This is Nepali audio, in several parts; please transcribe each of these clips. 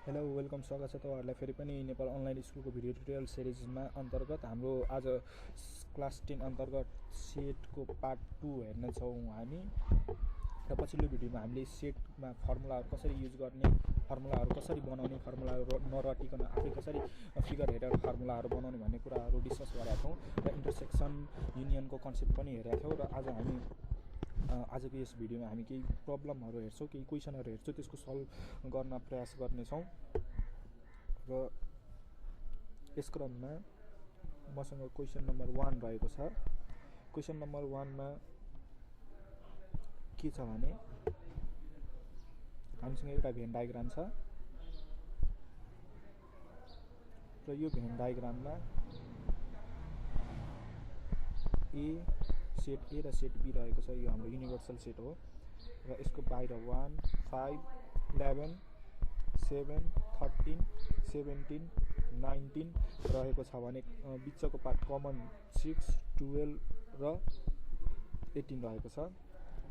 हेलो वेलकम स्वागत छ तपाईहरुलाई फेरि पनि नेपाल अनलाइन स्कुलको भिडियो ट्युटोरियल सिरिजमा अन्तर्गत हाम्रो आज क्लास 10 अन्तर्गत सेटको पार्ट 2 हेर्नेछौँ हामी र पछिल्लो भिडियोमा हामीले सेटमा फर्मुलाहरु कसरी युज गर्ने फर्मुलाहरु कसरी बनाउने फर्मुलाहरु नरटिकन आफै कसरी फिगर हेरेर फर्मुलाहरु बनाउने भन्ने कुराहरु डिस्कस गरेका छौं र इन्टरसेक्सन युनियनको कन्सेप्ट पनि हेरेका थियौं र आज हामी आजको यस भिडियोमा हामी केही प्रब्लमहरु हेर्छौं केही क्वेशनहरु हेर्छौं त्यसको सल्भ गर्न प्रयास गर्ने छौं र यस क्रममा मसँग क्वेशन नम्बर 1 रहेको छ क्वेशन नम्बर 1 मा के छ भने हामीसँग एउटा भेन डायग्राम छ र यो भेन डायग्राममा ए सेट ए र सेट बी रहेको छ यो हाम्रो युनिभर्सल सेट हो र यसको बाहिर 1 5 11 7 13 17 19 रहेको छ भने बिचको पार्ट कमन 6 12 र 18 रहेको छ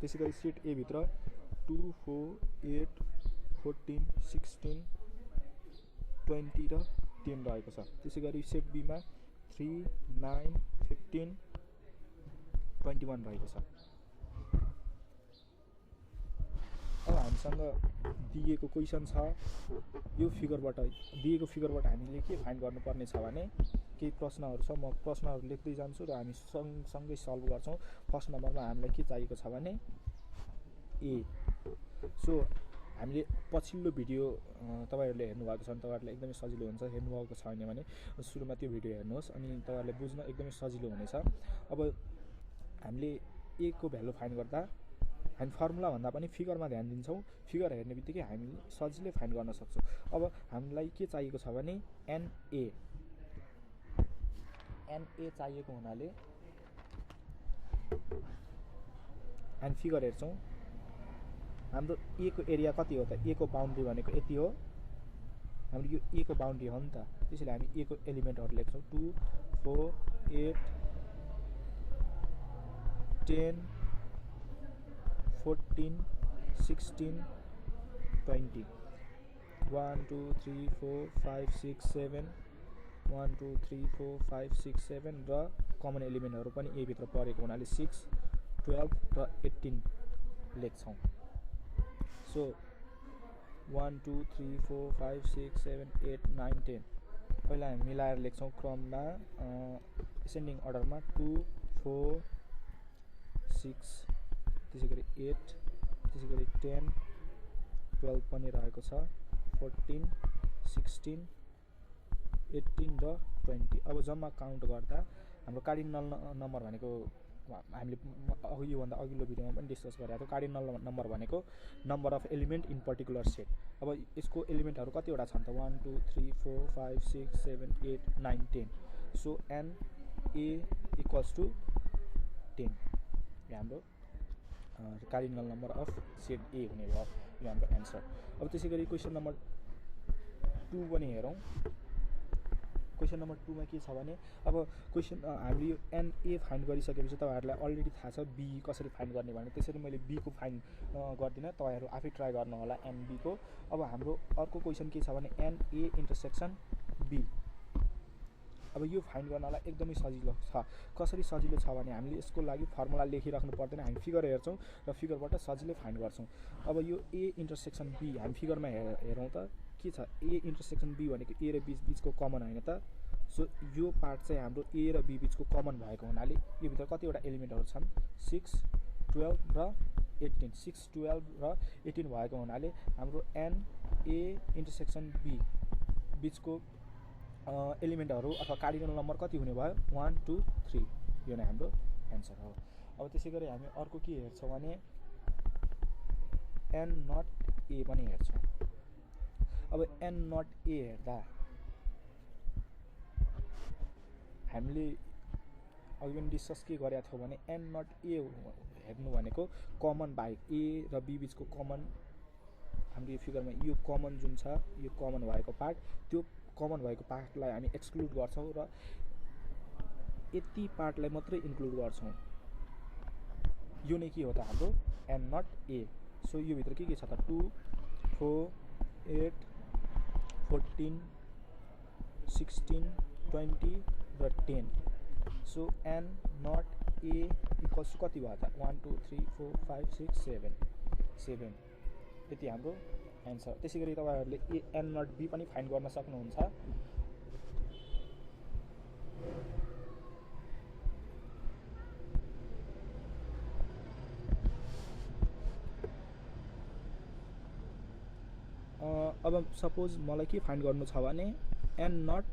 त्यसैगरी सेट ए भित्र 2 4 8 14 16 20 र 10 रहेको छ त्यसैगरी सेट बी मा 3 9 15 21 रहेको छ अब हामीसँग दिएको क्वेशन छ यो फिगरबाट दिएको फिगरबाट हामीले के फाइन्ड गर्नुपर्ने छ भने केही प्रश्नहरु छ म प्रश्नहरु लेख्दै जान्छु र हामी सँगसँगै सल्भ गर्छौं फर्स्ट नम्बरमा हामीलाई के चाहिएको छ भने ए सो हामीले पछिल्लो भिडियो तपाईहरुले हेर्नु भएको छ भने तपाईहरुलाई एकदमै सजिलो हुन्छ हेर्नु भएको छैन भने सुरुमा त्यो भिडियो हेर्नुहोस् अनि तपाईहरुले बुझ्न एकदमै सजिलो हुनेछ अब हामीले ए को भ्यालु फाइन्ड गर्दा हामी फर्मुला भन्दा पनि फिगरमा ध्यान दिन्छौं फिगर हेर्ने बित्तिकै हामीले सजिलै फाइन्ड गर्न सक्छौं अब हामीलाई के चाहिएको छ भने एन ए चाहिएको हुनाले हामी फिगर हेर्छौं हाम्रो ए को एरिया कति हो त ए को बाउन्ड्री भनेको यति हो हाम्रो यो ए को बाउन्ड्री हो नि त त्यसैले हामी ए को एलिमेन्टहरु लेख्छौं 2 4 8 10 14 16 20 1 2 3 4 5 6 7 1 2 3 4 5 6 7 र कमन एलिमेन्टहरु पनि ए भित्र परेको हुनाले 6 12 र 18 लेख्छौं सो 1 2 3 4 5 6 7 8 9 10 पहिला हामी मिलाएर लेख्छौं क्रममा एसेन्डिङ अर्डरमा 2 4 6 त्यसैगरी 8 त्यसैगरी 10 12 पनि रहेको छ 14 16 18 र 20 अब जम्मा काउन्ट गर्दा हाम्रो कार्डिनल नम्बर भनेको हामीले यो भन्दा अघिल्लो भिडियोमा पनि डिस्कस गरेका थियौं कार्डिनल नम्बर भनेको number of element in particular set अब यसको एलिमेन्टहरु कतिवटा छन् त 1 2 3 4 5 6 7 8 9 10 so N A equals to 10 यो हाम्रो cardinal number of set A हुने भयो यो हाम्रो आन्सर अब त्यसैगरी क्वेशन नम्बर 2 पनि हेरौं क्वेशन नम्बर 2 मा के छ भने अब क्वेशन हामीले यो एन ए फाइन्ड गरिसकेपछि तपाईहरुलाई अलरेडी थाहा छ बी कसरी फाइन्ड गर्ने भने त्यसरी मैले बी को फाइन्ड गर्दिन तपाईहरु आफै ट्राई गर्नु होला एन बी को अब हाम्रो अर्को क्वेशन के छ भने एन ए इन्टरसेक्सन बी अब यो फाइन्ड गर्नलाई एकदमै सजिलो छ कसरी सजिलो छ भने हामीले यसको लागि फर्मुला लेखिराख्नु पर्दैन हामी फिगर हेर्छौं र फिगरबाट सजिलै फाइन्ड गर्छौं अब यो ए इन्टरसेक्सन बी हामी फिगरमा हेरौं त के छ ए इन्टरसेक्सन बी भनेको ए र बी बीचको कमन हैन त सो यो पार्ट चाहिँ हाम्रो ए र बी बीचको कमन भएको हुनाले यो भित्र कतिवटा एलिमेन्टहरु छन् 6 12 र 18 6 12 र 18 भएको हुनाले हाम्रो एन ए इन्टरसेक्सन बी बीचको एलिमेन्टहरु अथवा कार्डिनल नम्बर कति हुने भयो 1 2 3 यो नै हाम्रो आन्सर हो अब त्यसैगरी हामी अर्को के हेर्छौं भने एन नट ए पनि हेर्छौं अब एन नट ए हेर्दा हामीले अघि पनि डिस्कस के गरेका थियौं भने एन नट ए हेर्नु भनेको कमन बाहेक ए र बी बीचको कमन हाम्रो यो फिगरमा यो कमन जुन छ यो कमन भएको पार्ट त्यो कमन भएको पार्टलाई हामी एक्सक्लुड गर्छौं र यति पार्टलाई मात्रै इन्क्लुड गर्छौं यो नै के हो त हाम्रो एन नट ए सो यो भित्र के छ त 2 4 8 14 16 20 र 10 so n not a equals to कति भयो त 1 2 3 4 5 6 7 7 यति हाम्रो एन्सर त्यसैगरी तपाईहरुले n नट b पनि फाइन्ड गर्न सक्नुहुन्छ अब सपोज मलाई के फाइन्ड गर्नु छ भने n नट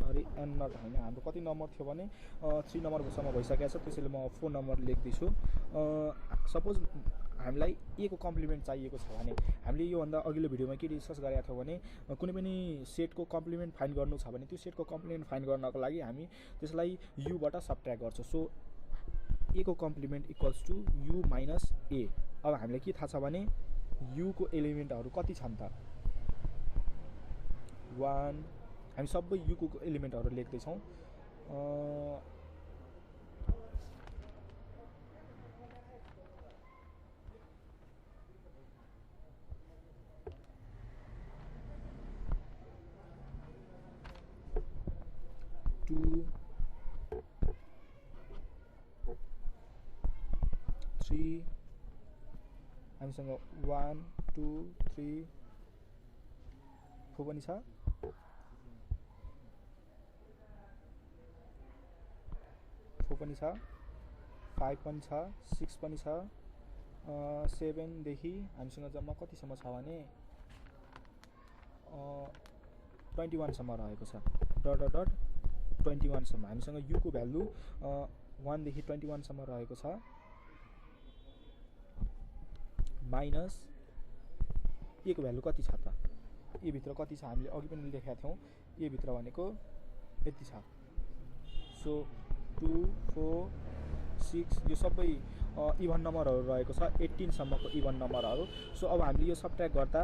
हाम्रो कति नम्बर थियो भने 3 नम्बरसम्म भइसकेको छ त्यसैले म 4 नम्बर लेख्दैछु सपोज हामीलाई a को कम्प्लिमेन्ट चाहिएको छ भने हामीले यो भन्दा अघिल्लो भिडियोमा के डिस्कस गरेका थियौं भने कुनै पनि सेटको कम्प्लिमेन्ट फाइन्ड गर्नु छ भने त्यो सेटको कम्प्लिमेन्ट फाइन्ड गर्नको लागि हामी त्यसलाई u बाट सबट्र्याक्ट गर्छौं सो a को complement equals to u minus a अब हामीलाई के थाहा छ भने u को एलिमेन्टहरु कति छन् त 1 हामी सबै u को एलिमेन्टहरु लेख्दै छौं 2 3 हामीसँग 1 2 3 4 पनि छ 4 पनि छ 5 पनि छ 6 पनि छ 7 देखि हामीसँग जम्मा कतिसम्म छ भने 21 सम्म रहेको छ डट डट डट 21 सम्म हामीसँग u को भ्यालु 1 देखि 21 सम्म रहेको छ माइनस a को भ्यालु कति छ त a भित्र कति छ हामीले अघि पनि लेखेका थियौं a भित्र भनेको यति छ सो 2 4 6 यो सबै इभन नम्बरहरु रहेको छ 18 सम्मको इभन नम्बरहरु सो अब हामीले यो सबट्र्याक्ट गर्दा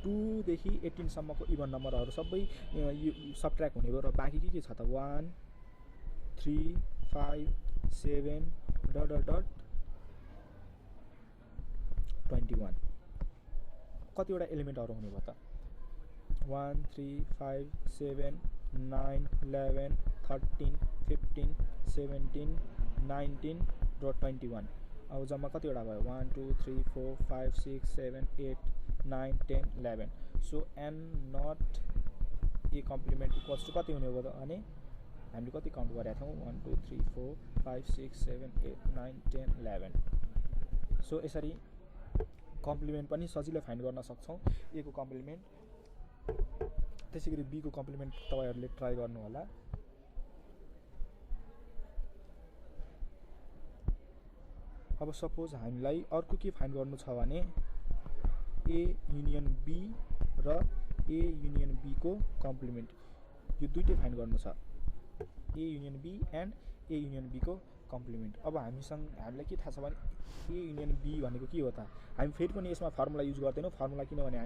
2 देखि 18 सम्मको इभन नम्बरहरु सबै सबट्र्याक्ट हुने भयो र बाँकी के छ त 1 3 5 7 डट डट डट 21 कतिवटा एलिमेन्टहरु हुने भयो त 1 3 5 7 9 11 13 15 17 19 र 21 अब जम्मा कतिवटा भयो 1 2 3 4 5 6 7 8 9 10 11 so n not a complement equals to कति हुने भयो भने हामीले कति काउन्ट गरेका थियौं 1 2 3 4 5 6 7 8 9 10 11 सो यसरी कम्प्लिमेन्ट पनि सजिलै फाइन्ड गर्न सक्छौं a को कम्प्लिमेन्ट त्यसैगरी b को कम्प्लिमेन्ट तपाईहरुले ट्राई गर्नु होला अब सपोज हामीलाई अर्को के फाइन्ड गर्नु छ भने a युनियन b र a युनियन b को कम्प्लिमेन्ट यो दुईटै फाइन्ड गर्नु छ a union b and a union b को कम्प्लिमेन्ट अब हामीलाई के थाहा छ भने a युनियन b भनेको के हो त हामी फेरि पनि यसमा फर्मुला युज गर्दैनौं फर्मुला किनभने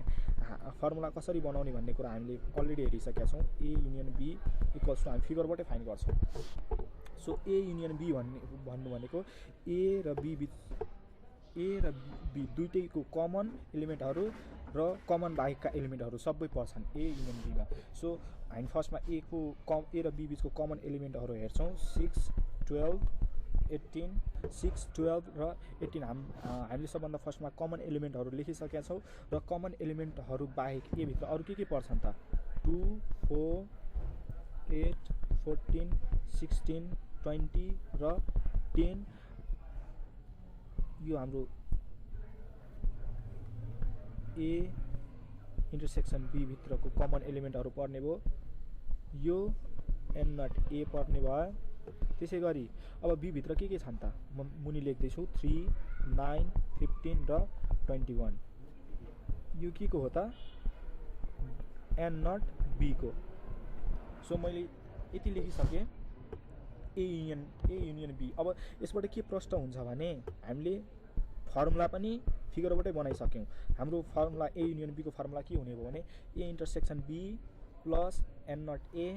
फर्मुला कसरी बनाउने भन्ने कुरा हामीले अलरेडी हेरिसकेका छौं a union b equals to हामी फिगरबाटै फाइन्ड गर्छौं सो a युनियन b भन्नु भनेको a र b दुईटैको कमन एलिमेन्टहरु र कमन बाहेकका एलिमेन्टहरु सबै पर्छन् a युनियन b मा सो हामी फर्स्टमा a र b बीचको कमन एलिमेन्टहरु हेर्छौं 6 12 18 6 12 र 18 हामीले सबभन्दा फर्स्टमा कमन एलिमेन्टहरु लेखिसकेका छौं र कमन एलिमेन्टहरु बाहेक a भित्र अरु के पर्छन् त 2 4 8 14 16 20 र 10 यो हाम्रो a इन्टरसेक्सन b भित्रको कमन एलिमेन्टहरु पर्ने भयो यो n नट a पर्ने भयो त्यसैगरी अब b भित्र के छन् त म मुनि लेख्दै छु 3 9 15 र 21 यो के को हो त n नट b को सो मैले यति लेखिसके a युनियन b अब यसबाट के प्रश्न हुन्छ भने हामीले फर्मुला पनि फिगरबाटै बनाइसक्यौं हाम्रो फर्मुला a युनियन b को फर्मुला के हुने भयो भने a intersection b plus n not a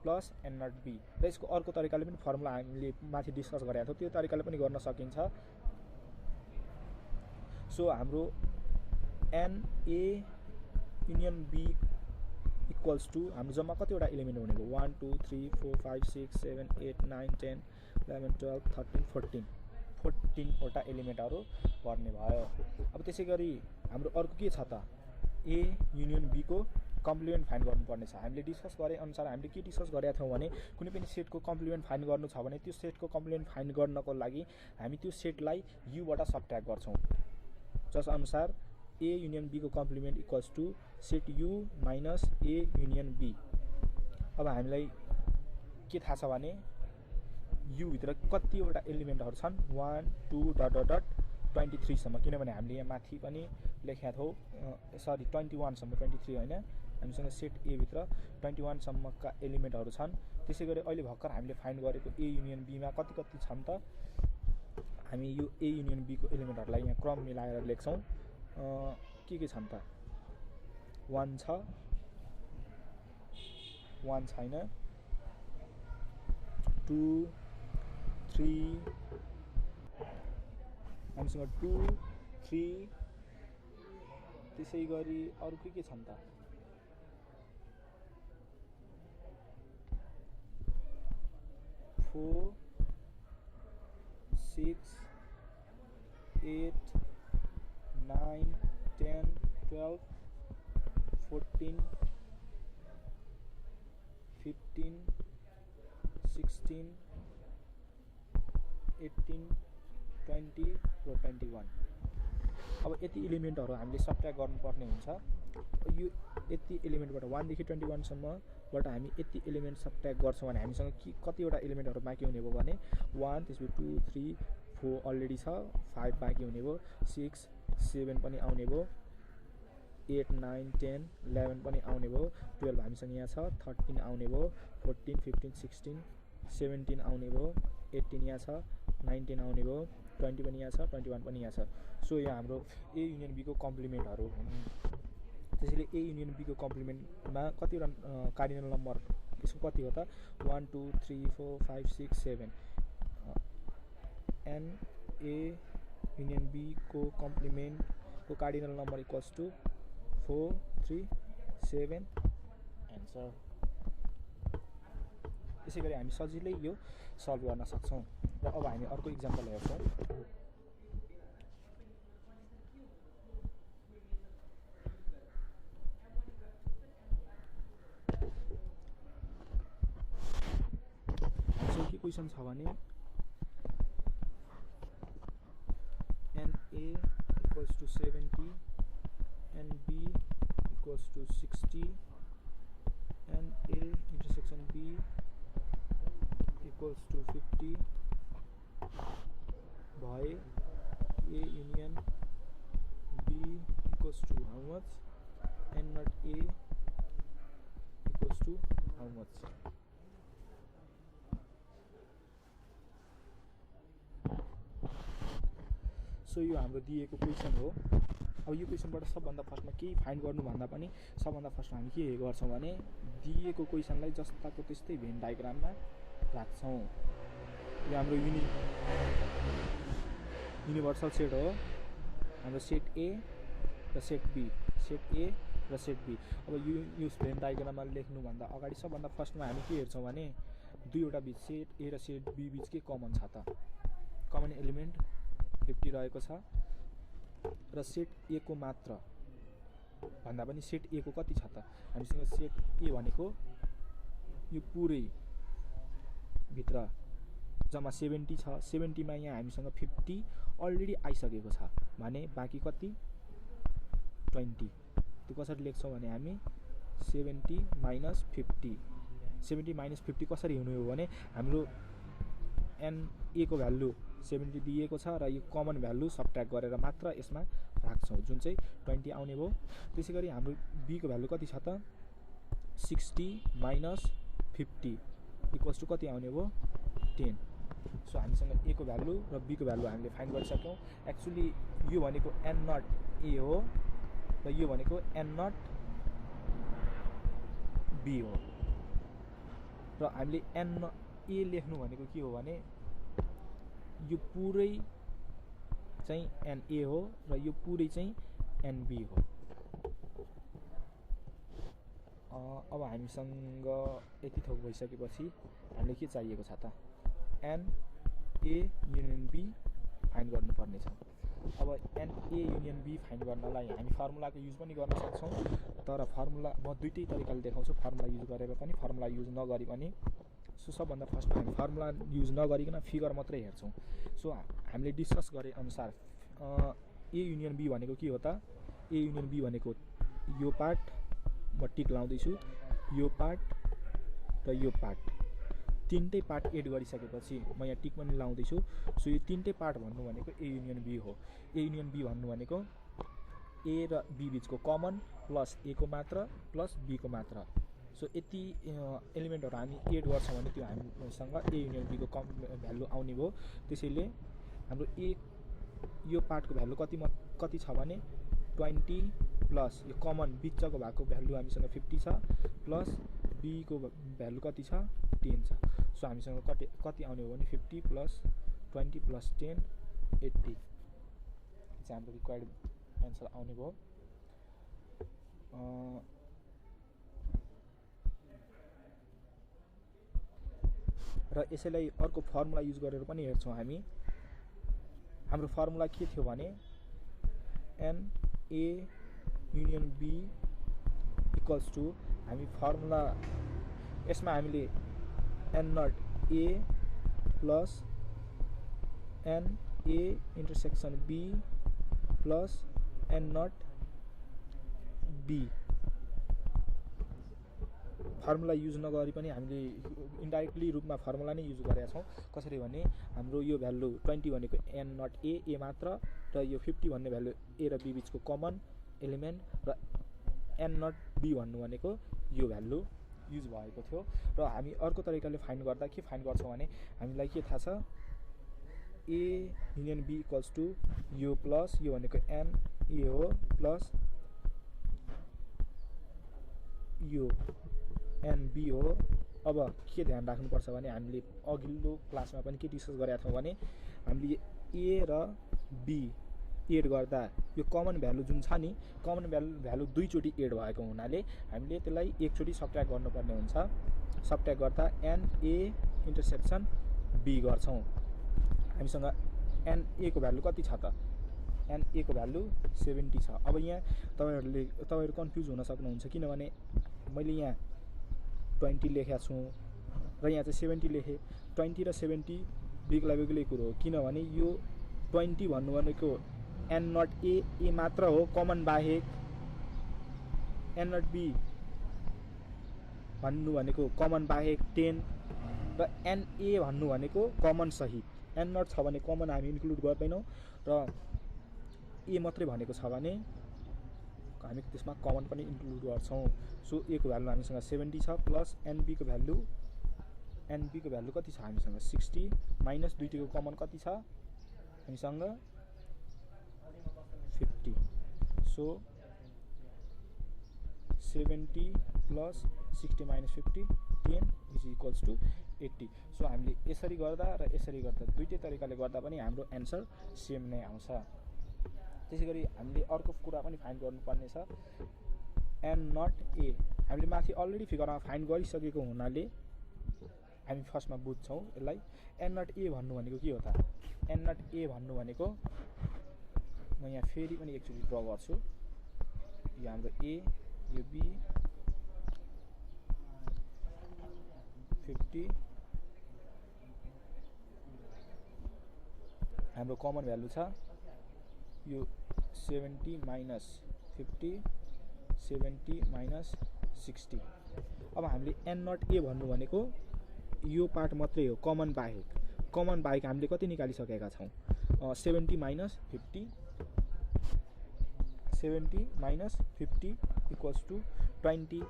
plus n not b र यसको अर्को तरिकाले पनि फर्मुला हामीले माथि डिस्कस गरेका थियौं त्यो तरिकाले पनि गर्न सकिन्छ सो हाम्रो n a union B equals to हाम्रो जम्मा कतिवटा एलिमेन्ट हुने भयो 1 2 3 4 5 6 7 8 9 10 11 12 13 14वटा एलिमेन्टहरू पर्ने भयो। अब त्यसै गरी हाम्रो अर्को के छ त ए युनियन बी को कम्प्लिमेन्ट फाइन्ड गर्नुपर्ने छ। हामीले डिस्कस गरे अनुसार हामीले के डिस्कस गरेका थियौँ भने कुनै पनि सेटको कम्प्लिमेन्ट फाइन्ड गर्नु छ भने त्यो सेटको कम्प्लिमेन्ट फाइन्ड गर्नको लागि हामी त्यो सेटलाई युबाट सबट्र्याक्ट गर्छौँ। जस अनुसार ए युनियन बी को complement equals to set U minus A union B. अब हामीलाई के थाहा छ भने यु भित्र कतिवटा एलिमेन्टहरू छन् 1 2 डट डट डट 23 सम्म, किनभने हामीले यहाँ माथि पनि लेखेका थियौँ सरी 21 सम्म 23 होइन, हामीसँग सेट ए भित्र 21 सम्मका एलिमेन्टहरू छन्। त्यसै गरी अहिले भर्खर हामीले फाइन्ड गरेको ए युनियन बीमा कति कति छन् त हामी यो ए युनियन बी को एलिमेन्टहरूलाई यहाँ क्रम मिलाएर लेख्छौँ। के छन् त 1 छ 1 छैन 2 3 हामीसँग 2 3 त्यसै गरी अरू के छन् त 4 6 8 9 10 12 14 15 16 18 20 र 21। अब यति एलिमेन्टहरू हामीले सबट्र्याक्ट गर्नुपर्ने हुन्छ। यो यति एलिमेन्टबाट 1 देखि 21 सम्मबाट हामी यति एलिमेन्ट सबट्र्याक्ट गर्छौँ भने हामीसँग कतिवटा एलिमेन्टहरू बाँकी हुने भयो भने 1 त्यसपछि 2 3 4 अलरेडी छ, 5 बाँकी हुने भयो, 6 7 पनि आउने भयो, 8 9 10 11 पनि आउने भयो, 12 हामीसँग यहाँ छ, 13 आउने भयो, 14 15 16 17 आउने भयो, 18 यहाँ छ, 19 आउने भयो, 20 पनि यहाँ छ, 21 पनि यहाँ छ। सो यहाँ हाम्रो ए युनियन बी को कम्प्लिमेन्टहरू त्यसैले ए युनियन बी को कम्प्लिमेन्टमा कतिवटा कार्डिनल नम्बर यसको कति हो त 1 2 3 4 5 6 7 एन ए युनियन बी को कम्प्लिमेन्ट को cardinal number equals to 4 3 7 answer. यसै गरी हामी सजिलै यो सल्भ गर्न सक्छौँ। र अब हामी अर्को इक्जाम्पल हेर्छौँ। के क्वेसन छ भने N A equals to 70 N B equals to 60 N A intersection B equals to 50 भए A union B equals to how much N not A equals to how much. So यो हाम्रो दिएको क्वेसन हो। अब यो क्वेसनबाट सबभन्दा फर्स्टमा केही फाइन्ड गर्नुभन्दा पनि सबभन्दा फर्स्टमा हामी के गर्छौँ भने दिएको क्वेसनलाई जस्ताको त्यस्तै भेन डायग्राममा राख्छौँ। यो हाम्रो युनिभर्सल सेट हो, हाम्रो सेट ए र सेट बी, सेट ए र सेट बी। अब यो भेन डायग्राममा लेख्नुभन्दा अगाडि सबभन्दा फर्स्टमा हामी के हेर्छौँ भने दुईवटा बिच सेट ए र सेट बी बिच के कमन छ त, कमन एलिमेन्ट 50 रहेको छ र सेट ए को मात्र भन्दा पनि सेट ए को कति छ त हामीसँग सेट ए भनेको यो पुरै भित्र जम्मा 70 छ, 70 मा यहाँ हामीसँग 50 अलरेडी आइसकेको छ भने बाँकी कति 20। त्यो कसरी लेख्छौँ भने हामी 70 माइनस 50, 70 माइनस 50 कसरी हुने हो भने हाम्रो एन ए को भ्यालु 70 दिएको छ र यो कमन भ्यालु सबट्र्याक्ट गरेर मात्र यसमा राख्छौँ जुन चाहिँ 20 आउने भयो। त्यसै गरी हाम्रो बी को भ्यालु कति छ त 60 माइनस 50 इक्वल्स टू कति आउने भयो 10। सो हामीसँग ए को भ्यालु र बी को भ्यालु हामीले फाइन्ड गरिसक्यौँ। एक्चुअली यो भनेको एन नट ए हो र यो भनेको एन नट बी हो र हामीले एन ए लेख्नु भनेको के हो भने यो पुरै चाहिँ एन ए हो र यो पुरै चाहिँ एन बी हो। अब हामीसँग यति थोक भइसकेपछि हामीले के चाहिएको छ त N A union B find गर्नुपर्ने छ। अब N A union B find गर्नलाई हामी फर्मुलाको युज पनि गर्न सक्छौँ, तर फर्मुला म दुईटै तरिकाले देखाउँछु, फर्मुला युज गरेर पनि फर्मुला युज नगरी पनि। सो सबभन्दा फर्स्टमा हामी फर्मुला युज नगरिकन फिगर मात्रै हेर्छौँ। सो हामीले डिस्कस गरे अनुसार ए युनियन बी भनेको के हो त? ए युनियन बी भनेको यो पार्ट, म टिक लाउँदैछु, यो पार्ट र यो पार्ट, तीनटै पार्ट एड गरिसकेपछि म यहाँ टिक पनि लाउँदैछु। सो यो तीनटै पार्ट भन्नु भनेको ए युनियन बी हो। ए युनियन बी भन्नु भनेको ए र बी बिचको कमन प्लस ए को मात्रा प्लस बी को मात्रा। सो यति एलिमेन्टहरू हामी एड गर्छौँ भने त्यो हामीसँग ए युनियन बी को भ्यालु आउने भयो। त्यसैले हाम्रो ए यो पार्टको भ्यालु कति छ भने 20 प्लस यो कमन बिचको भएको भ्यालु हामीसँग 50 छ, प्लस बी को भ्यालु कति छ 10 छ। सो हामीसँग कति आउने हो भने 50 प्लस 20 प्लस 10 80 चाहिँ हाम्रो रिक्वायर्ड एन्सर आउने भयो। र यसैलाई अर्को फर्मुला युज गरेर पनि हेर्छौँ हामी। हाम्रो फर्मुला के थियो भने N A union B equals to, हामी फर्मुला यसमा हामीले N not A plus N A intersection B plus an not B formula use नगरी पनि हामीले इन्डाइरेक्टली रूपमा फर्मुला नै युज गरेका छौँ। कसरी भने हाम्रो यो भ्यालु 20 भनेको एन नट ए मात्र, र यो 50 भन्ने भ्यालु ए र बी बिचको कमन एलिमेन्ट, र एन नट बी भन्नु भनेको यो भ्यालु युज भएको थियो। र हामी अर्को तरिकाले फाइन्ड गर्दा के फाइन्ड गर्छौँ भने हामीलाई के थाहा छ, A union B equals to यो प्लस यो भनेको एन ए हो प्लस यो एन बी हो। अब के ध्यान राख्नुपर्छ भने हामीले अघिल्लो क्लासमा पनि के डिस्कस गरेका थियौँ भने हामीले ए र बी एड गर्दा यो कमन भ्यालु जुन छ नि, कमन भ्यालु दुईचोटि एड भएको हुनाले हामीले त्यसलाई एकचोटि सबट्र्याक्ट गर्नुपर्ने हुन्छ। सबट्र्याक्ट गर्दा एन ए इन्टरसेक्सन बी गर्छौँ। हामीसँग एन ए को भ्यालु कति छ त? एन ए को भ्यालु 70 छ। अब यहाँ तपाईँहरू कन्फ्युज हुन सक्नुहुन्छ, किनभने मैले यहाँ 20 लेखेको छु र यहाँ चाहिँ 70 लेखेँ। 20 र 70 बेग्ला बेग्लै कुरो हो, किनभने यो 20 भन्नु भनेको एन नट ए मात्र हो कमन बाहेक, एन नट बी भन्नु भनेको कमन बाहेक 10, र एन ए भन्नु भनेको कमन सहित। एन नट छ भने कमन हामी इन्क्लुड गर्दैनौँ, र ए मात्रै भनेको छ भने हामी त्यसमा कमन पनि इन्क्लुड गर्छौँ। सो ए को भ्यालु हामीसँग 70 छ, प्लस एनबी को भ्यालु कति छ हामीसँग 60, माइनस दुईटैको कमन कति छ हामीसँग 50। So 70 plus 60 minus 50 10 is equals to 80। So हामीले यसरी गर्दा र यसरी गर्दा दुईटै तरिकाले गर्दा पनि हाम्रो एन्सर सेम नै आउँछ। त्यसै गरी हामीले अर्को कुरा पनि फाइन्ड गर्नुपर्ने छ, एन नट ए। हामीले माथि अलरेडी फिगरमा फाइन्ड गरिसकेको हुनाले हामी फर्स्टमा बुझ्छौँ यसलाई। एन नट ए भन्नु भनेको के हो त? एन नट ए भन्नु भनेको म यहाँ फेरि पनि एकचोटि ड्र गर्छु। यो हाम्रो ए, यो बी, 50 हाम्रो कमन भ्यालु छ यो 70 माइनस 50, 70 माइनस 60। अब हामीले एन नट ए भन्नु भनेको यो पार्ट मात्रै हो कमन बाहेक। कमन बाहेक हामीले कति निकालिसकेका छौँ? 70 माइनस 50, 70 माइनस 50 इक्वल्स टु 20।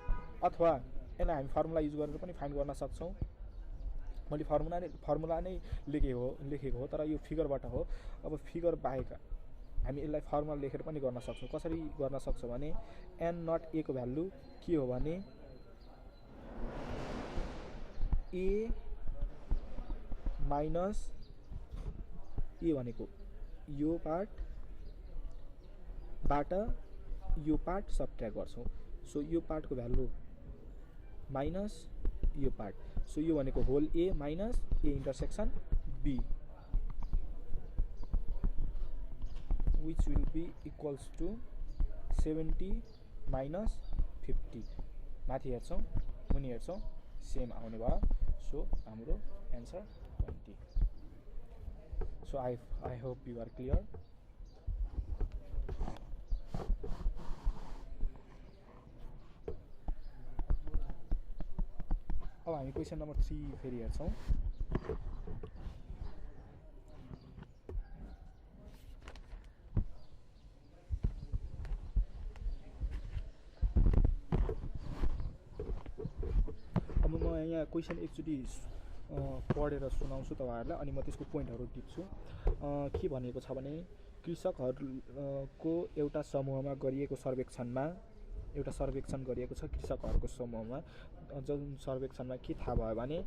अथवा यसलाई हामी फर्मुला युज गरेर पनि फाइन्ड गर्न सक्छौँ। मैले फर्मुला नै लेखेको हो, तर यो फिगरबाट हो। अब फिगर बाहेक हामी यसलाई फर्मुला लेखेर पनि गर्न सक्छौँ। कसरी गर्न सक्छौँ भने एन नट ए को भ्यालु के हो भने ए माइनस ए भनेको यो पार्टबाट यो पार्ट सबट्र्याक्ट गर्छौँ। सो यो पार्टको भ्यालु माइनस यो पार्ट। सो यो भनेको whole A minus A intersection B, which will be equals to 70 minus 50। माथि हेर्छौँ मुनि हेर्छौँ सेम आउने भयो। सो हाम्रो answer 20। So I hope you are clear. अब हामी क्वेसन नम्बर 3 फेरि हेर्छौँ। अब म यहाँ क्वेसन एकचोटि पढेर सुनाउँछु तपाईँहरूलाई, अनि म त्यसको पोइन्टहरू टिप्छु। के भनेको छ भने कृषकहरूको एउटा समूहमा गरिएको सर्वेक्षणमा एउटा सर्वेक्षण गरिएको छ कृषकहरूको समूहमा। जुन सर्वेक्षणमा के थाहा भयो भने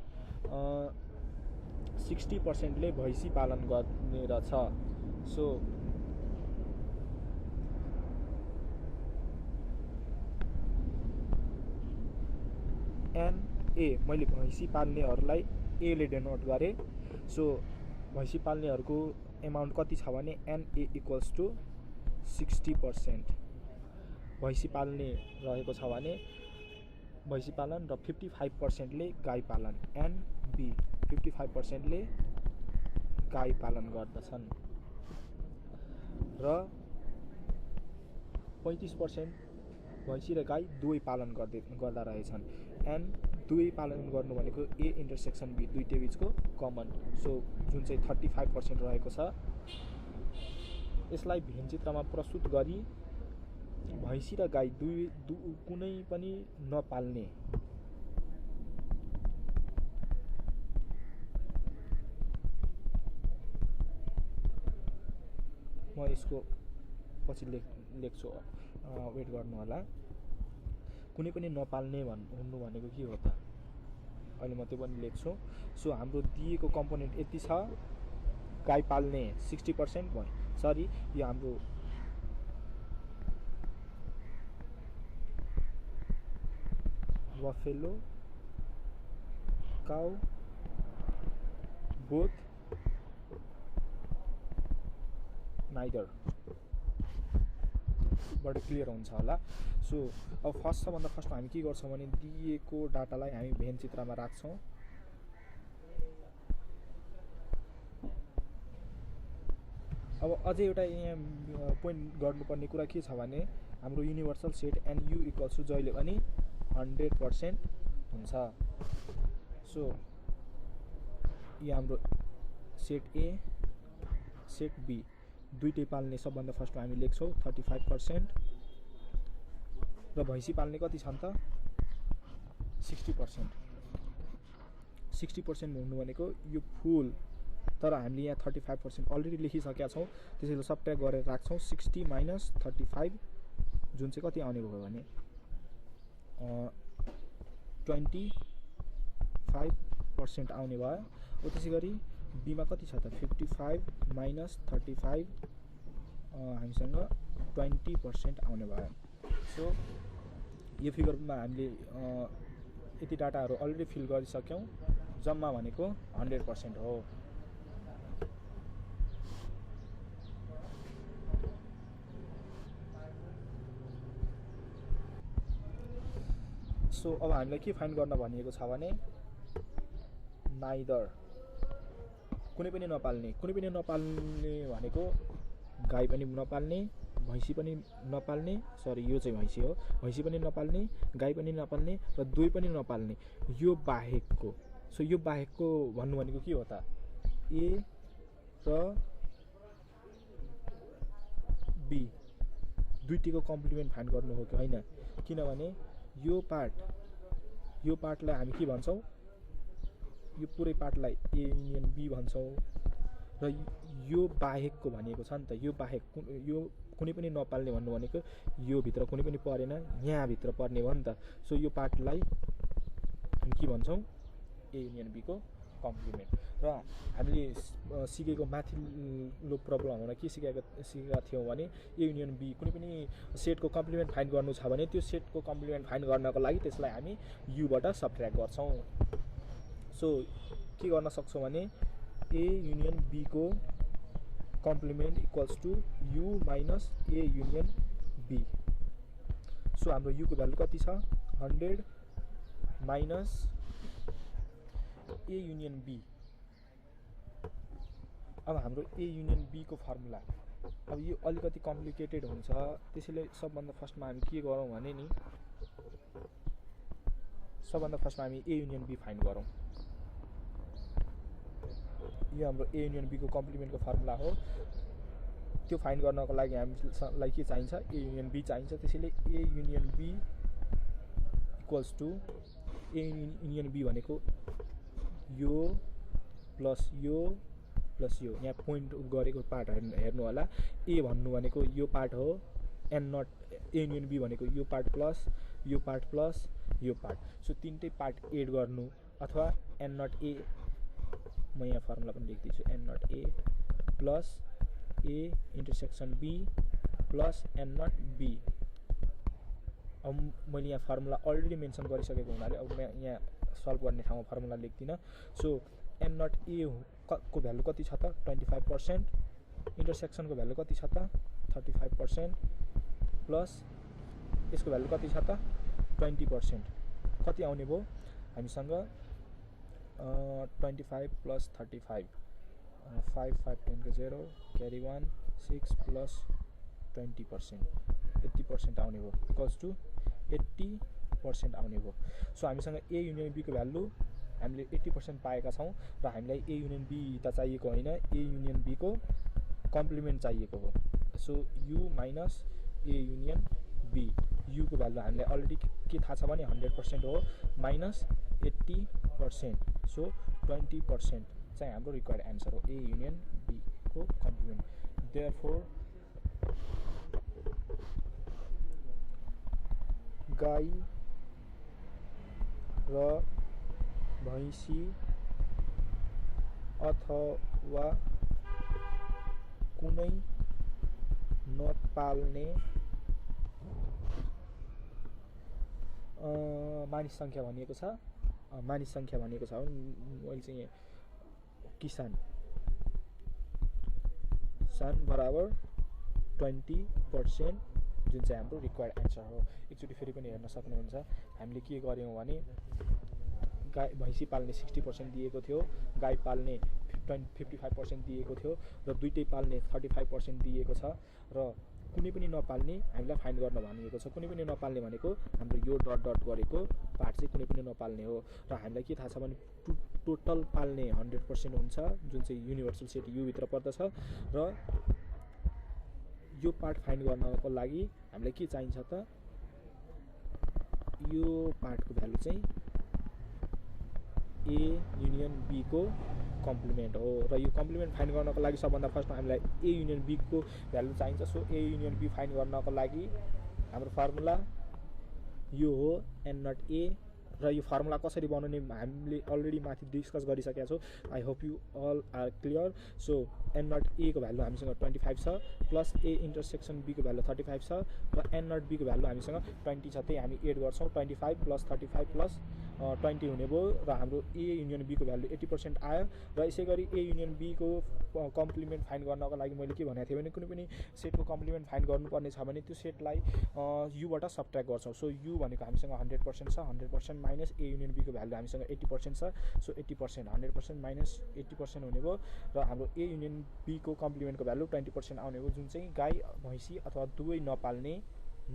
60%ले भैँसी पालन गर्ने रहेछ। सो एनए मैले भैँसी पाल्नेहरूलाई एले डेनोट गरेँ। सो भैँसी पाल्नेहरूको एमाउन्ट कति छ भने एनए इक्वल्स टु 60%। भैँसी पाल्ने रहेको छ भने भैँसी पालन र 55%ले गाई पालन। एनबी 55%ले गाई पालन गर्दछन् र 35% भैँसी र गाई दुवै पालन गर्दा रहेछन्। एन दुवै पालन गर्नु भनेको ए इन्टरसेक्सन बी दुईटै बिचको कमन। सो जुन चाहिँ 35% रहेको छ, यसलाई भेन चित्रमा प्रस्तुत गरी भैँसी र गाई कुनै पनि नपाल्ने म यसको पछि लेख्छु, वेट गर्नु होला। कुनै पनि नपाल्ने हुनु भनेको के हो त, अहिले म त्यो पनि लेख्छु। सो हाम्रो दिएको कम्पोनेन्ट यति छ, गाई पाल्ने 60% भयो। सरी, यो हाम्रो buffalo, cow, both, neither बाट क्लियर हुन्छ होला। सो अब सबभन्दा फर्स्टमा हामी के गर्छौँ भने दिएको डाटालाई हामी भेन चित्रमा राख्छौँ। अब अझै एउटा यहाँ पोइन्ट गर्नुपर्ने कुरा के छ भने हाम्रो universal set N U equals to जहिले पनि 100% हुन्छ। सो यो हाम्रो सेट ए सेट बी दुईटै पाल्ने सबभन्दा फर्स्टमा हामी लेख्छौँ 35% र भैँसी पाल्ने कति छन् त 60%। 60% हुनु भनेको यो फुल, तर हामीले यहाँ 35% अलरेडी लेखिसकेका छौँ, त्यसैले सबट्र्याक्ट गरेर राख्छौँ। 60 माइनस 35 जुन चाहिँ कति आउने भयो भने 25% आउने भयो। हो त्यसै गरी बीमा कति छ त 55 माइनस 35 हामीसँग 20% आउने भयो। सो यो फिगरमा हामीले यति डाटाहरू अलरेडी फिल गरिसक्यौँ। जम्मा भनेको 100% हो। सो अब हामीलाई के फाइन्ड गर्न भनिएको छ भने नाइदर कुनै पनि नपाल्ने भनेको गाई पनि नपाल्ने, भैँसी पनि नपाल्ने, सरी यो चाहिँ भैँसी हो, भैँसी पनि नपाल्ने, गाई पनि नपाल्ने र दुई पनि नपाल्ने, यो बाहेकको। सो यो बाहेकको भन्नु भनेको के हो त ए र बी दुईटीको कम्प्लिमेन्ट फाइन्ड गर्नु हो कि होइन। किनभने यो पार्टलाई हामी के भन्छौँ, यो पुरै पार्टलाई ए युनियन बी भन्छौँ र यो बाहेकको भनिएको छ नि त, यो बाहेक यो कुनै पनि नपाल्ने भन्नु भनेको यो भित्र कुनै पनि परेन, यहाँ भित्र पर्ने भयो नि त। सो यो पार्टलाई हामी के भन्छौँ ए युनियन बी को कम्प्लिमेन्ट। र हामीले सिकेको माथिल्लो प्रब्लमहरूमा के सिकेका थियौँ भने ए युनियन बी कुनै पनि सेटको कम्प्लिमेन्ट फाइन्ड गर्नु छ भने त्यो सेटको कम्प्लिमेन्ट फाइन्ड गर्नको लागि त्यसलाई हामी युबाट सबट्र्याक्ट गर्छौँ। सो के गर्न सक्छौँ भने ए युनियन बीको complement equals to U minus A union B. So हाम्रो युको भ्यालु कति छ 100 माइनस ए युनियन बी। अब हाम्रो ए युनियन बीको फर्मुला अब यो अलिकति कम्प्लिकेटेड हुन्छ, त्यसैले सबभन्दा फर्स्टमा हामी के गरौँ भने नि सबभन्दा फर्स्टमा हामी ए युनियन बी फाइन्ड गरौँ। यो हाम्रो ए युनियन बीको कम्प्लिमेन्टको फर्मुला हो। त्यो फाइन्ड गर्नको लागि हामीलाई के चाहिन्छ ए युनियन बी चाहिन्छ। त्यसैले A union B equals to A union B भनेको यो प्लस यो प्लस यो, यहाँ पोइन्ट गरेको पार्ट हेर्नु होला। ए भन्नु भनेको यो पार्ट हो, n not A union B भनेको यो पार्ट प्लस यो पार्ट प्लस यो पार्ट। सो तिनटै पार्ट एड गर्नु अथवा एन नट ए, म यहाँ फर्मुला पनि लेख्दिन्छु, n not A plus A intersection B plus an not B. अब मैले यहाँ फर्मुला अलरेडी मेन्सन गरिसकेको हुनाले अब म यहाँ सल्भ गर्ने ठाउँमा formula लेख्दिनँ। So n not A को भ्यालु कति छ त 25%, इन्टरसेक्सनको भ्यालु कति छ त 35%, प्लस यसको भ्यालु कति छ त 20%। कति आउने भयो हामीसँग 25 प्लस 35 5 5 10 को 0 क्यारी 1 6 प्लस 20% 80% आउने भयो इक्वल्स टु 80% आउने भयो। सो हामीसँग ए युनियन बीको भ्यालु हामीले 80% पाएका छौँ र हामीलाई ए युनियन बी त चाहिएको होइन, ए युनियन बीको कम्प्लिमेन्ट चाहिएको हो। So U minus A union B, युको भ्यालु हामीलाई अलरेडी के थाहा छ भने 100% हो माइनस 80%। सो 20% चाहिँ हाम्रो रिक्वायर्ड एन्सर हो ए युनियन बीको कम्प्लिमेन्ट। देयरफोर गाई र भैँसी अथवा कुनै नपाल्ने मानिस सङ्ख्या भनिएको छ। मानिस सङ्ख्या भनिएको छ भने मैले चाहिँ किसान बराबर 20% जुन चाहिँ हाम्रो रिक्वायर्ड एन्सर हो। एकचोटि फेरि पनि हेर्न सक्नुहुन्छ हामीले के गर्यौँ भने गाई भैँसी पाल्ने 60% दिएको थियो, गाई पाल्ने 55% दिएको थियो र दुईटै पाल्ने 35% दिएको छ र कुनै पनि नपाल्ने हामीलाई फाइन्ड गर्न भनिएको छ। कुनै पनि नपाल्ने भनेको हाम्रो यो डट डट गरेको पार्ट चाहिँ कुनै पनि नपाल्ने हो र हामीलाई के थाहा छ भने टोटल पाल्ने 100% हुन्छ जुन चाहिँ युनिभर्सल सेट यु भित्र पर्दछ र यो पार्ट फाइन्ड गर्नको लागि हामीलाई के चाहिन्छ त यो पार्टको भ्यालु चाहिँ ए युनियन बी को कम्प्लिमेन्ट हो र यो कम्प्लिमेन्ट फाइन्ड गर्नको लागि सबभन्दा फर्स्टमा हामीलाई ए युनियन बी को भ्यालु चाहिन्छ। So A union B find गर्नको लागि हाम्रो फर्मुला यो हो एन नट ए र यो फर्मुला कसरी बनाउने हामीले अलरेडी माथि डिस्कस गरिसकेका छौँ। I hope you all are clear. So n not A को भ्यालु हामीसँग 25 छ प्लस ए इन्टरसेक्सन बी को भ्यालु 35 छ र एन नट बी को भ्यालु हामीसँग 20 छ। त्यही हामी एड गर्छौँ 25 प्लस 35 प्लस 20 हुने भयो र हाम्रो ए युनियन बी को भ्यालु 80% आयो। र यसै गरी ए युनियन बी को कम्प्लिमेन्ट फाइन्ड गर्नको लागि मैले के भनेको थिएँ भने कुनै पनि सेटको कम्प्लिमेन्ट फाइन्ड गर्नुपर्ने छ भने त्यो सेटलाई युबाट सबट्र्याक्ट गर्छौँ। सो यु भनेको हामीसँग 100% छ, 100% माइनस ए युनियन बी को भ्यालु हामीसँग 80% छ। सो 80% 100% माइनस 80% हुने भयो र हाम्रो ए युनियन बी को कम्प्लिमेन्टको भ्यालु 20% आउने भयो जुन चाहिँ गाई भैँसी अथवा दुवै नपाल्ने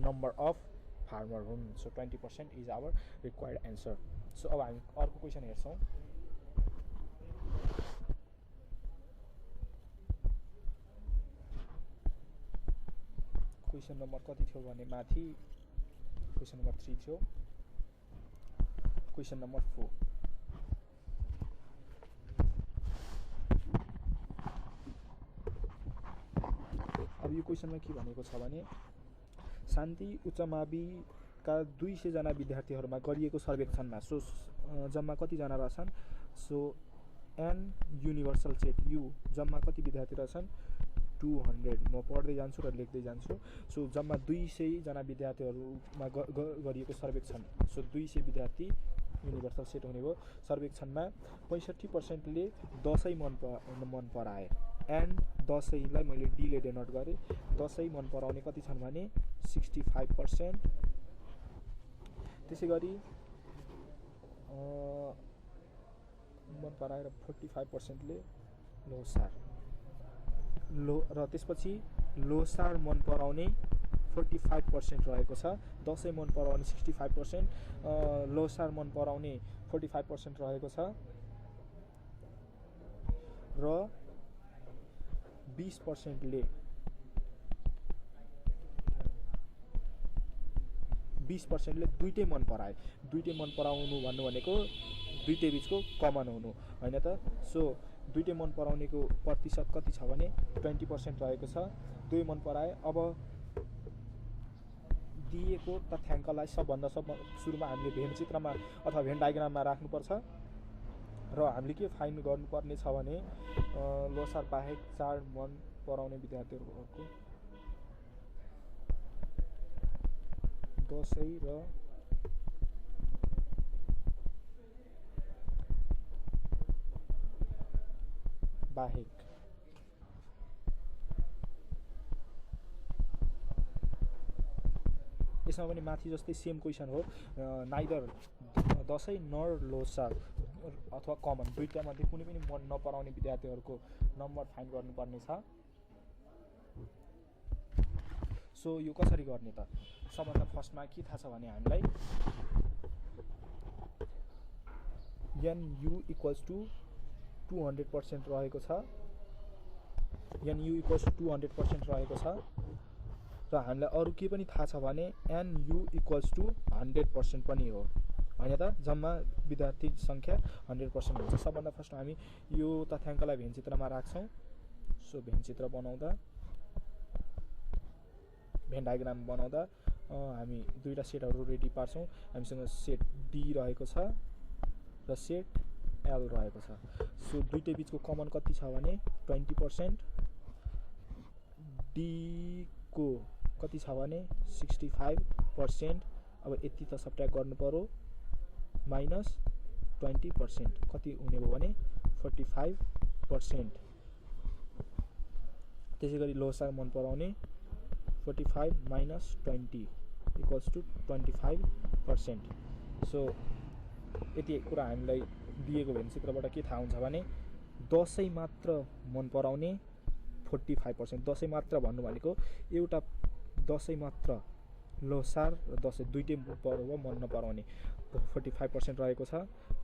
नम्बर अफ फार्मर हुन्। So 20% is our required answer. So अब हामी अर्को क्वेसन हेर्छौँ। क्वेसन नम्बर कति थियो भने माथि क्वेसन नम्बर 3 थियो। क्वेसन नम्बर 4 अब यो क्वेसनमा के भनेको छ भने शान्ति उच्च माविका 200 जना विद्यार्थीहरूमा गरिएको सर्वेक्षणमा सो जम्मा कतिजना रहेछन्। So N universal set U जम्मा कति विद्यार्थी रहेछन् 200 म पढ्दै जान्छु र लेख्दै जान्छु सो जम्मा 200 जना विद्यार्थीहरुमा गरिएको सर्वेक्षण सो 200 विद्यार्थी युनिभर्सल सेट हुने भयो सर्वेक्षणमा 65% ले 10 मन पराए एन्ड 10 लाई मैले डी ले डेनोट गरे 10 मन पराउने कति छन् भने 65% त्यसैगरी मन पराएर 45% ले लोसार र त्यसपछि लोसार मन पराउने 45% रहेको छ 10 मन पराउने 65% लोसार मन पराउने 45% रहेको छ र 20% ले 20% ले दुईटै मन पराए दुईटै मन पराउनु भन्नु भनेको दुईटै बीचको कमन हुनु हैन त सो दुईटै मन पराउनेको प्रतिशत कति छ भने 20% रहेको छ दुई मन पराए अब दिएको तथ्याङ्कलाई सबभन्दा सुरुमा हामीले भेन चित्रमा अथवा भेन डायग्राममा राख्नुपर्छ र हामीले के फाइन्ड गर्नुपर्ने छ भने लोसार बाहेक 4 मन पराउने विद्यार्थीहरुको 10 र बाहेक यसमा पनि माथि जस्तै सेम क्वेशन हो नाइदर 10 नर लोसार अथवा कमन दुईटा मध्ये कुनै पनि मन नपराउने विद्यार्थीहरुको नम्बर फाइन्ड गर्नुपर्ने छ सो यो कसरी गर्ने त सबभन्दा फर्स्टमा के थाहा छ भने हामीलाई NU = 200% रहेको छ NU = 200% रहेको छ र हामीलाई अरु के पनि थाहा छ भने NU = 100% पनि हो हैन त जम्मा विद्यार्थी संख्या 100% हुन्छ सबभन्दा फर्स्ट हामी यो तथ्याङ्कलाई भेन चित्रमा राख्छौं सो भेन चित्र बनाउँदा भेन डायग्राम बनाउँदा हामी दुईटा सेटहरु रेडी पार्छौं हामीसँग सेट D रहेको छ र सेट L रहेको छ सो दुईटै बीचको कमन कति छ भने 20% D को कति छ भने 65% अब यति त सब्ट्र्याक्ट गर्नु पर्यो माइनस 20% कति हुने भयो भने 45% त्यसैगरी लोसार मन पराउने 45 minus 20 equals to 25%. सो यति कुरा हामीलाई दिएको भेन चित्रबाट के थाहा हुन्छ भने 10 मात्र मन पराउने 45%. 10 मात्र भन्नु भनेको एउटा 10 मात्र लोसार र 10 दुईटै पर्व मन नपराउने 45% रहेको छ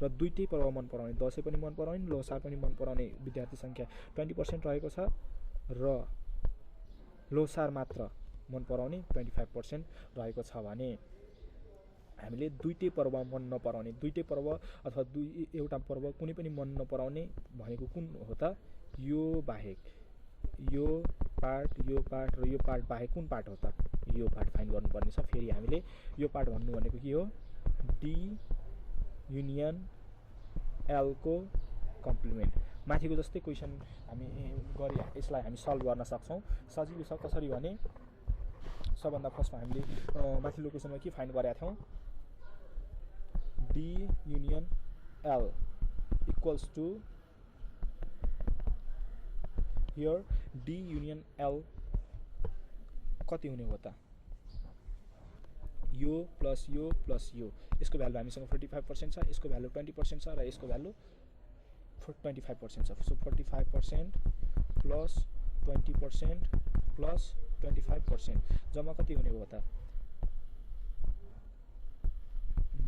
र दुईटै पर्व मन पराउने 10 पनि मन पराउने लोसार पनि मन पराउने विद्यार्थी संख्या 20% रहेको छ र लोसार मात्र मन पराउने 25% रहेको छ भने हामीले दुईटै पर्व मन नपराउने दुईटै पर्व अथवा एउटा पर्व कुनै पनि मन नपराउने भनेको कुन हो त यो बाहेक यो पार्ट र यो पार्ट बाहेक कुन पार्ट हो त यो पार्ट फाइन्ड गर्नुपर्ने छ फेरि हामीले यो पार्ट भन्नु भनेको के हो D युनियन L को कम्प्लिमेन्ट माथिको जस्तै क्वेशन हामी गरे यसलाई हामी सल्भ गर्न सक्छौं सजिलो छ कसरी भने सबभन्दा फर्स्टमा हामीले माथिल्लो क्वेशनमा के फाइन्ड गरेका थियौं D union L equals to here D union L कति हुने हो त यो प्लस यो यसको भ्यालु हामीसँग 45% छ यसको भ्यालु 20% छ र यसको भ्यालु 25% छ सो 45% प्लस 20% प्लस 25% जम्मा कति हुने हो त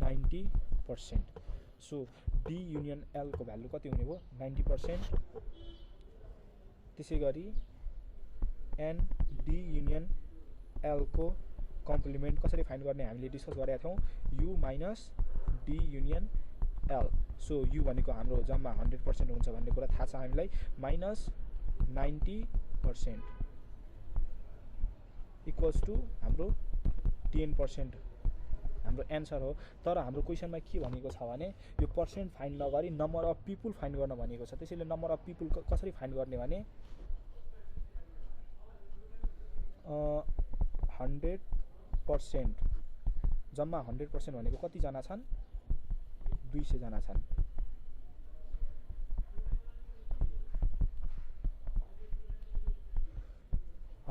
90%. सो D युनियन L को भ्यालु कति हुने भयो 90%. त्यसैगरी N D युनियन L को कम्प्लिमेन्ट कसरी फाइन्ड गर्ने हामीले डिस्कस गरेका थियौं U minus D union L. So U भनेको हाम्रो जम्मा 100% हुन्छ भन्ने कुरा थाहा छ हामीलाई माइनस 90% इक्वल्स टु हाम्रो 10% हाम्रो एन्सर हो। तर हाम्रो क्वेसनमा के भनेको छ भने यो पर्सेन्ट फाइन्ड नगरी नम्बर अफ पिपुल फाइन्ड गर्न भनेको छ। त्यसैले नम्बर अफ पिपुल कसरी फाइन्ड गर्ने भने 100%, जम्मा 100% भनेको कतिजना छन्? 200 जना छन्।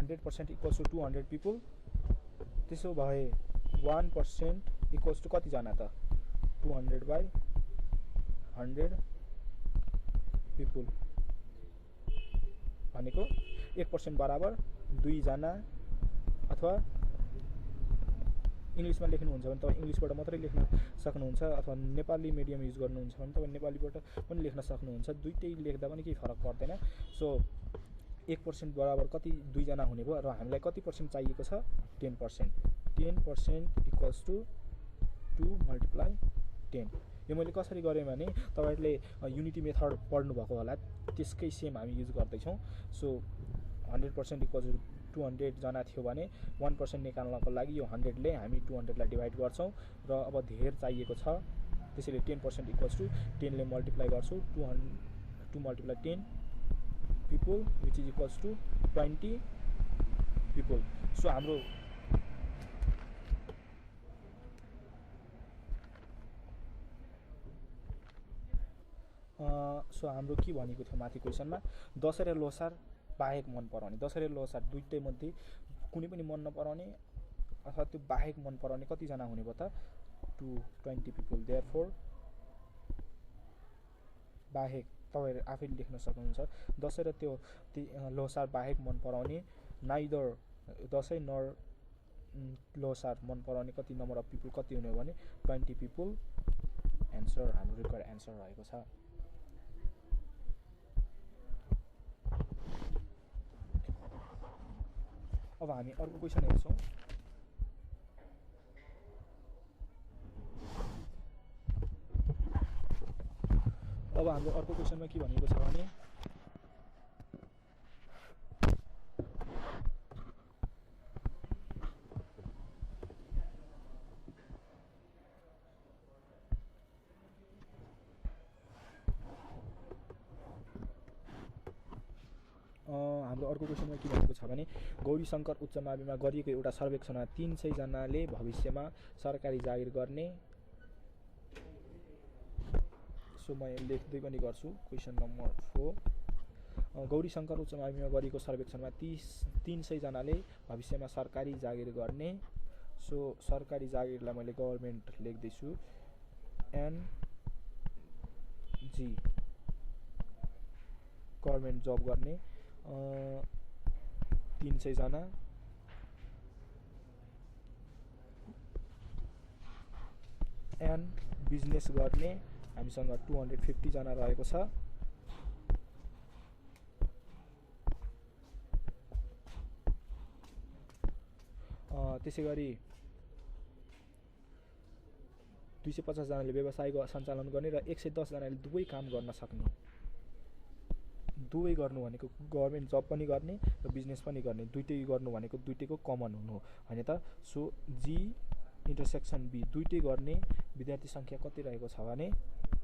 %100 इक्वल्स टु 200 पिपुल। त्यसो भए 1% इक्वल्स टु कतिजना त? 200/100 पिपुल भनेको 1% बराबर 2 जना। अथवा इङ्ग्लिसमा लेख्नुहुन्छ भने तपाईँ इङ्ग्लिसबाट मात्रै लेख्न सक्नुहुन्छ, अथवा नेपाली मिडियम युज गर्नुहुन्छ भने तपाईँ नेपालीबाट पनि लेख्न सक्नुहुन्छ। दुईटै लेख्दा पनि केही फरक पर्दैन। सो 1% बराबर कति? 2 जना हुने भयो। र हामीलाई कति पर्सेन्ट चाहिएको छ? 10%। 10% इक्वल्स टु 2 × 10। यो मैले कसरी गरेँ भने तपाईँहरूले युनिटी मेथड पढ्नुभएको होला, त्यसकै सेम हामी युज गर्दैछौँ। सो 100% इक्वल्स टु 200 जना थियो भने 1% निकाल्नको लागि यो 100ले हामी 200 लाई डिभाइड गर्छौँ। र अब धेर चाहिएको छ, त्यसैले 10% इक्वल्स टु 10 ले मल्टिप्लाई गर्छु। 2 × 10 people which is equals to 20 people. So हाम्रो के भनेको थियो माथि क्वेसनमा? दसैँ र लोसार बाहेक मन पराउने, दसैँ र लोसार दुईटै मध्ये कुनै पनि मन नपराउने अथवा त्यो बाहेक मन पराउने कतिजना हुने भयो त? 20 पिपुल। देयरफोर बाहेक तपाईँहरू आफैले लेख्न सक्नुहुन्छ। दसैँ र त्यो लोसार बाहेक मन पराउने, नाइदर दसैँ नर लोसार मन पराउने कति नम्बर अफ पिपुल कति हुने हो भने 20 पिपुल। एन्सर हाम्रो रिक्वायर्ड एन्सर रहेको छ। अब हामी अर्को क्वेसन हेर्छौँ। अब हाम्रो अर्को क्वेसनमा के भनेको छ भने हाम्रो अर्को क्वेसनमा के भनेको छ भने गौरीशङ्कर उच्च माविमा गरिएको एउटा सर्वेक्षणमा 300 जनाले भविष्यमा सरकारी जागिर गर्ने। सो म लेख्दै पनि गर्छु। क्वेसन नम्बर 4, गौरीशङ्कर उच्च माविमा गरिएको सर्वेक्षणमा 300 जनाले भविष्यमा सरकारी जागिर गर्ने। सो सरकारी जागिरलाई मैले गभर्मेन्ट लेख्दैछु, NG, गभर्मेन्ट जब गर्ने 300 जना। एन बिजनेस गर्ने हामीसँग 250 जना रहेको छ। त्यसै गरी 250 जनाले व्यवसाय सञ्चालन गर्ने र 110 जनाले दुवै काम गर्न सक्ने। दुवै गर्नु भनेको गभर्मेन्ट जब पनि गर्ने र बिजनेस पनि गर्ने, दुईटै गर्नु भनेको दुईटैको कमन हुनु होइन त। सो जी इन्टरसेक्सन बी दुईटै गर्ने विद्यार्थी सङ्ख्या कति रहेको छ भने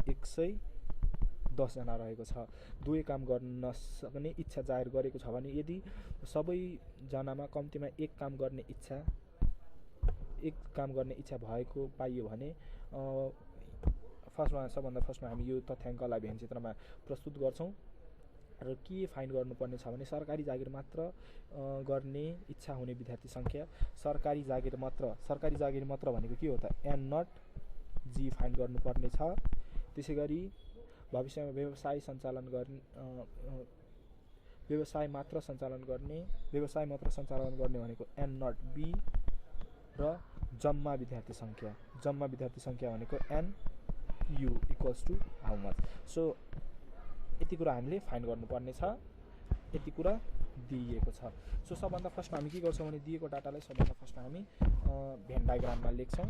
110 जना रहेको छ। दुवै काम गर्न सक्ने इच्छा जाहेर गरेको छ भने यदि सबैजनामा कम्तीमा एक काम गर्ने इच्छा भएको पाइयो भने सबभन्दा फर्स्टमा हामी यो तथ्याङ्कलाई भेन चित्रमा प्रस्तुत गर्छौँ र के फाइन्ड गर्नुपर्ने छ भने सरकारी जागिर मात्र गर्ने इच्छा हुने विद्यार्थी सङ्ख्या, सरकारी जागिर मात्र भनेको के हो त? एन नट जी फाइन्ड गर्नुपर्ने छ। त्यसै गरी भविष्यमा व्यवसाय मात्र सञ्चालन गर्ने भनेको एन नट बी र जम्मा विद्यार्थी सङ्ख्या भनेको N U equals to how much. So यति कुरा हामीले फाइन्ड गर्नुपर्ने छ, यति कुरा दिइएको छ। सो सबभन्दा फर्स्टमा हामी के गर्छौँ भने दिएको डाटालाई सबभन्दा फर्स्टमा हामी भेन डायग्राममा लेख्छौँ।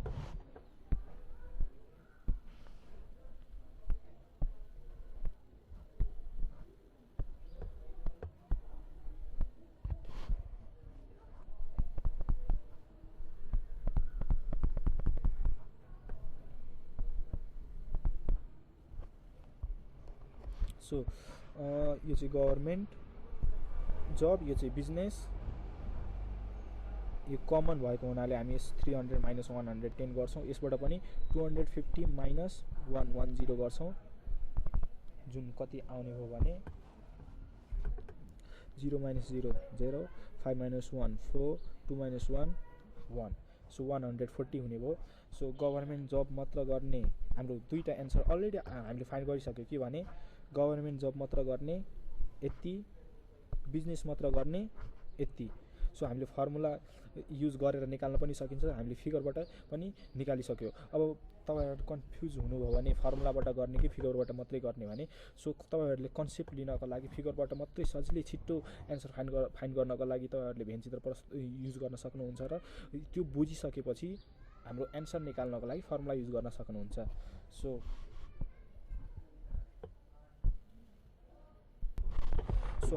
सो यो चाहिँ गभर्मेन्ट जब, यो चाहिँ बिजनेस, यो कमन भएको हुनाले हामी यस 300 माइनस 110 गर्छौँ। यसबाट पनि 250 माइनस 110 गर्छौँ, जुन कति आउने हो भने 0 माइनस 0 0, 5 माइनस 1 4, 2 माइनस 1 1, सो 140 हुने भयो। सो गभर्मेन्ट जब मात्र गर्ने हाम्रो दुईवटा एन्सर अलरेडी हामीले फाइन्ड गरिसक्यो कि भने गभर्मेन्ट जब मात्र गर्ने यति, बिजनेस मात्र गर्ने यति। सो हामीले फर्मुला युज गरेर निकाल्न पनि सकिन्छ, हामीले फिगरबाट पनि निकालिसक्यो। अब तपाईहरु कन्फ्युज हुनुभयो भने फर्मुलाबाट गर्ने कि फिगरबाट मात्रै गर्ने भने, सो तपाईहरुले कन्सेप्ट लिनको लागि फिगरबाट मात्रै सजिलै छिट्टो एन्सर फाइन्ड गर्नको लागि तपाईहरुले भेन चित्र युज गर्न सक्नुहुन्छ र त्यो बुझिसकेपछि हाम्रो एन्सर निकाल्नको लागि फर्मुला युज गर्न सक्नुहुन्छ। सो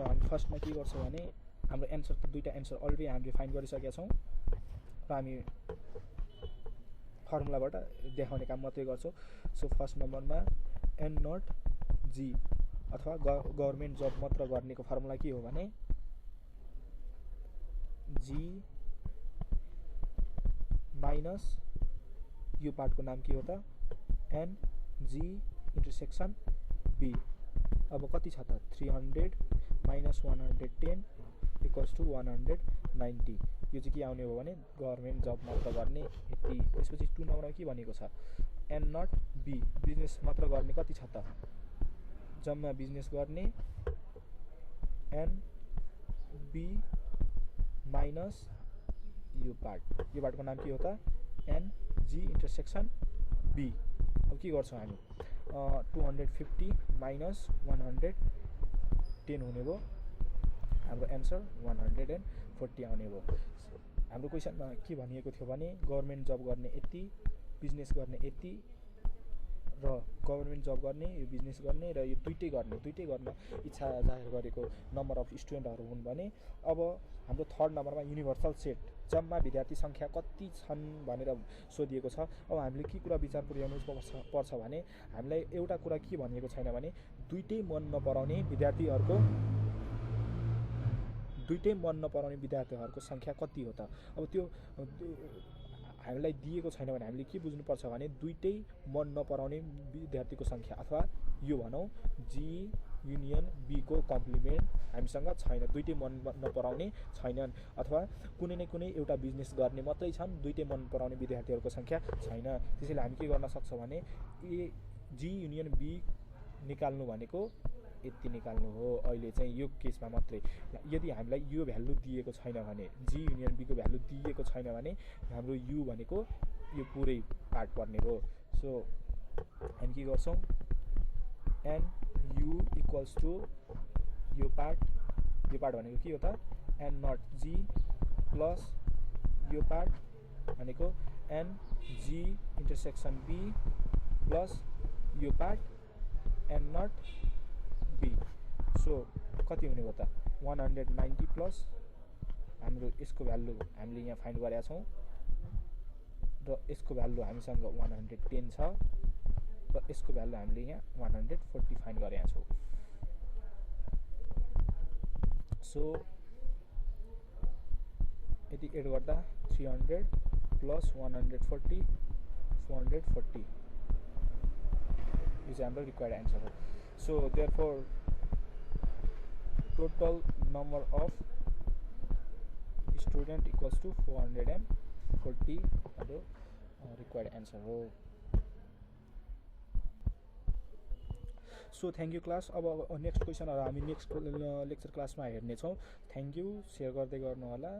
हामी फर्स्टमा के गर्छौँ भने हाम्रो एन्सर त दुईटा एन्सर अलरेडी हामीले फाइन्ड गरिसकेका छौँ र हामी फर्मुलाबाट देखाउने काम मात्रै गर्छौँ। सो फर्स्ट नम्बरमा एन नट जी अथवा गभर्मेन्ट जब मात्र गर्नेको फर्मुला के हो भने जी माइनस यो पार्टको नाम के हो त एन जी इन्टरसेक्सन बी। अब कति छ त 300 माइनस 110 इक्वल्स टू 190। यो चाहिँ के आउने हो भने गभर्मेन्ट जब मात्र गर्ने यति। त्यसपछि 2 नम्बरमा के भनेको छ एन नट बी, बिजनेस मात्र गर्ने कति छ त जम्मा बिजनेस गर्ने एन बी माइनस यो पार्टको नाम के हो त एन जी इन्टरसेक्सन बी। अब के गर्छौँ हामी 250 माइनस 110 हुने भयो, हाम्रो एन्सर 140 आउने भयो। हाम्रो क्वेसनमा के भनिएको थियो भने गभर्मेन्ट जब गर्ने यति, बिजनेस गर्ने यति र गभर्मेन्ट जब गर्ने यो बिजनेस गर्ने र यो दुईटै गर्न इच्छा जाहेर गरेको नम्बर अफ स्टुडेन्टहरू हुन् भने अब हाम्रो थर्ड नम्बरमा युनिभर्सल सेट जम्मा विद्यार्थी सङ्ख्या कति छन् भनेर सोधिएको छ। अब हामीले के कुरा विचार पुर्याउनु पर्छ भने हामीलाई एउटा कुरा के भनिएको छैन भने दुईटै मन नपराउने विद्यार्थीहरूको सङ्ख्या कति हो त। अब त्यो हामीलाई दिएको छैन भने हामीले के बुझ्नुपर्छ भने दुईटै मन नपराउने विद्यार्थीको सङ्ख्या अथवा यो भनौँ जी युनियन बी को कम्प्लिमेन्ट हामीसँग छैन, दुईटै मन नपराउने छैनन् अथवा कुनै न कुनै एउटा बिजनेस गर्ने मात्रै छन्, दुईटै मन पराउने विद्यार्थीहरूको सङ्ख्या छैन। त्यसैले हामी के गर्न सक्छौँ भने ए जी युनियन बी निकाल्नु भनेको यति निकाल्नु हो अहिले चाहिँ यो केसमा मात्रै। यदि हामीलाई यो भ्यालु दिएको छैन भने जी युनियन बी को भ्यालु दिएको छैन भने हाम्रो यु भनेको यो पुरै पार्ट पर्ने हो। सो हामी के गर्छौँ एन यु इक्वल्स टु यो पार्ट भनेको के हो त एन नट जी प्लस यो पार्ट भनेको n G intersection B plus यो part n not B. So कति हुने भयो त 190 प्लस हाम्रो यसको भ्यालु हामीले यहाँ फाइन्ड गरेका छौँ र यसको भ्यालु हामीसँग 110 छ र यसको भ्यालु हामीले यहाँ 140 फाइन्ड गरेका छौँ। सो यति एड गर्दा 300 प्लस 140 440 यो चाहिँ हाम्रो रिक्वायर्ड एन्सर हो। So therefore total number of student equals to 440 हाम्रो रिक्वायर्ड एन्सर हो। So thank you class. अब नेक्स्ट क्वेसनहरू हामी नेक्स्ट लेक्चर क्लासमा हेर्नेछौँ। थ्याङ्क यू, सेयर गर्दै गर्नु होला।